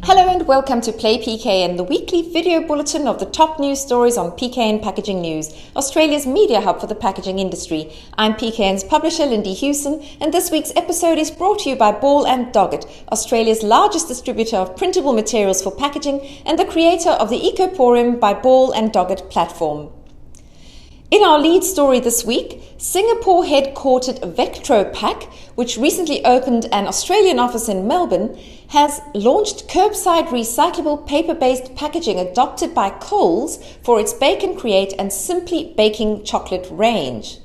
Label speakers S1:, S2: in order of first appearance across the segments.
S1: Hello and welcome to Play PKN, the weekly video bulletin of the top news stories on PKN Packaging News, Australia's media hub for the packaging industry. I'm PKN's publisher Lindy Hewson, and this week's episode is brought to you by Ball & Doggett, Australia's largest distributor of printable materials for packaging and the creator of the Ecoporium by Ball & Doggett platform. In our lead story this week, Singapore-headquartered VektroPack, which recently opened an Australian office in Melbourne, has launched curbside recyclable paper-based packaging adopted by Coles for its Bake and Create and Simply Baking chocolate range.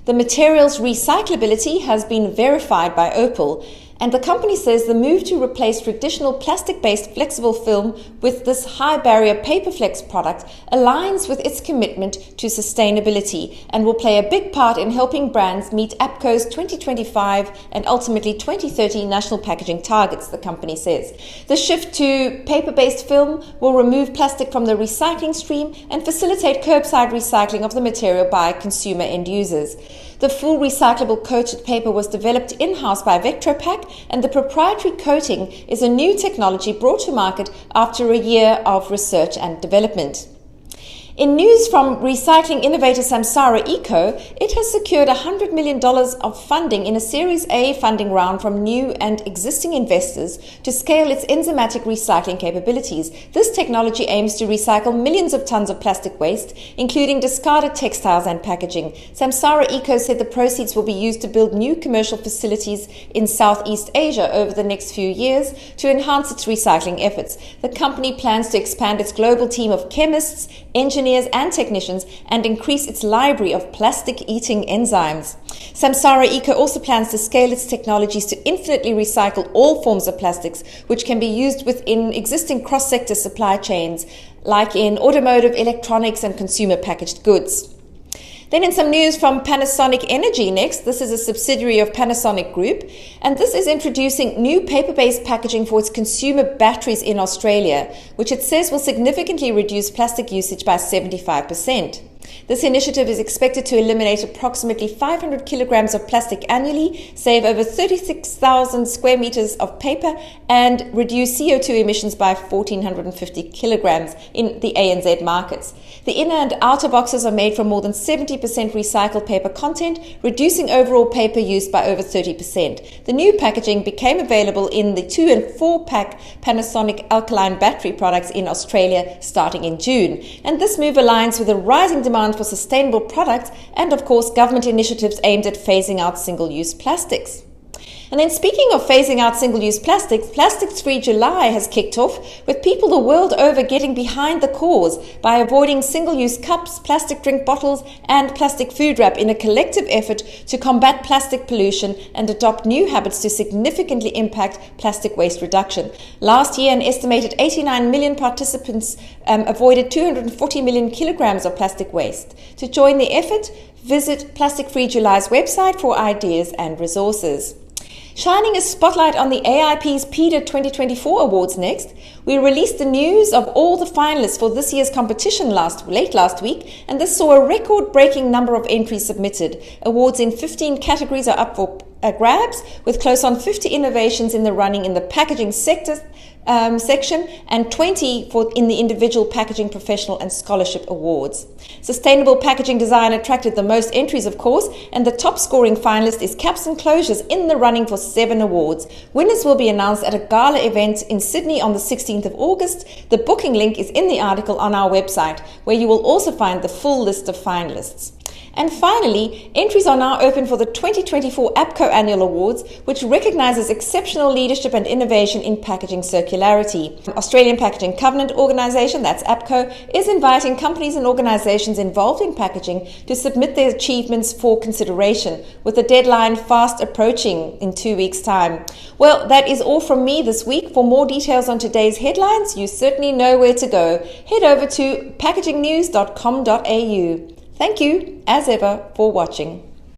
S1: The material's recyclability has been verified by Opal, and the company says the move to replace traditional plastic-based flexible film with this high-barrier PaperFlex product aligns with its commitment to sustainability and will play a big part in helping brands meet APCO's 2025 and ultimately 2030 national packaging targets, the company says. The shift to paper-based film will remove plastic from the recycling stream and facilitate curbside recycling of the material by consumer end users. The full recyclable coated paper was developed in-house by VektroPack, and the proprietary coating is a new technology brought to market after a year of research and development. In news from recycling innovator Samsara Eco, it has secured $100 million of funding in a Series A funding round from new and existing investors to scale its enzymatic recycling capabilities. This technology aims to recycle millions of tons of plastic waste, including discarded textiles and packaging. Samsara Eco said the proceeds will be used to build new commercial facilities in Southeast Asia over the next few years to enhance its recycling efforts. The company plans to expand its global team of chemists, engineers and technicians and increase its library of plastic-eating enzymes. Samsara Eco also plans to scale its technologies to infinitely recycle all forms of plastics, which can be used within existing cross-sector supply chains, like in automotive, electronics and consumer packaged goods. Then in some news from Panasonic Energy next, this is a subsidiary of Panasonic Group, and this is introducing new paper-based packaging for its consumer batteries in Australia, which it says will significantly reduce plastic usage by 75%. This initiative is expected to eliminate approximately 500 kilograms of plastic annually, save over 36,000 square meters of paper, and reduce CO2 emissions by 1,450 kilograms in the ANZ markets. The inner and outer boxes are made from more than 70% recycled paper content, reducing overall paper use by over 30%. The new packaging became available in the 2 and 4 pack Panasonic alkaline battery products in Australia starting in June. And this move aligns with a rising demand for sustainable products and, of course, government initiatives aimed at phasing out single-use plastics. And then speaking of phasing out single-use plastics, Plastics Free July has kicked off with people the world over getting behind the cause by avoiding single-use cups, plastic drink bottles and plastic food wrap in a collective effort to combat plastic pollution and adopt new habits to significantly impact plastic waste reduction. Last year, an estimated 89 million participants avoided 240 million kilograms of plastic waste. To join the effort, visit Plastic Free July's website for ideas and resources. Shining a spotlight on the AIP's PIDA 2024 awards next, we released the news of all the finalists for this year's competition late last week, and this saw a record-breaking number of entries submitted. Awards in 15 categories are up for grabs, with close on 50 innovations in the running in the packaging sector section and 20 in the individual packaging professional and scholarship awards. Sustainable packaging design attracted the most entries, of course, and the top scoring finalist is Caps and Closures in the running for 7 awards. Winners will be announced at a gala event in Sydney on the 16th of August. The booking link is in the article on our website, where you will also find the full list of finalists. And finally, entries are now open for the 2024 APCO Annual Awards, which recognises exceptional leadership and innovation in packaging circularity. Australian Packaging Covenant Organisation, that's APCO, is inviting companies and organisations involved in packaging to submit their achievements for consideration, with the deadline fast approaching in 2 weeks' time. Well, that is all from me this week. For more details on today's headlines, you certainly know where to go. Head over to packagingnews.com.au. Thank you, as ever, for watching.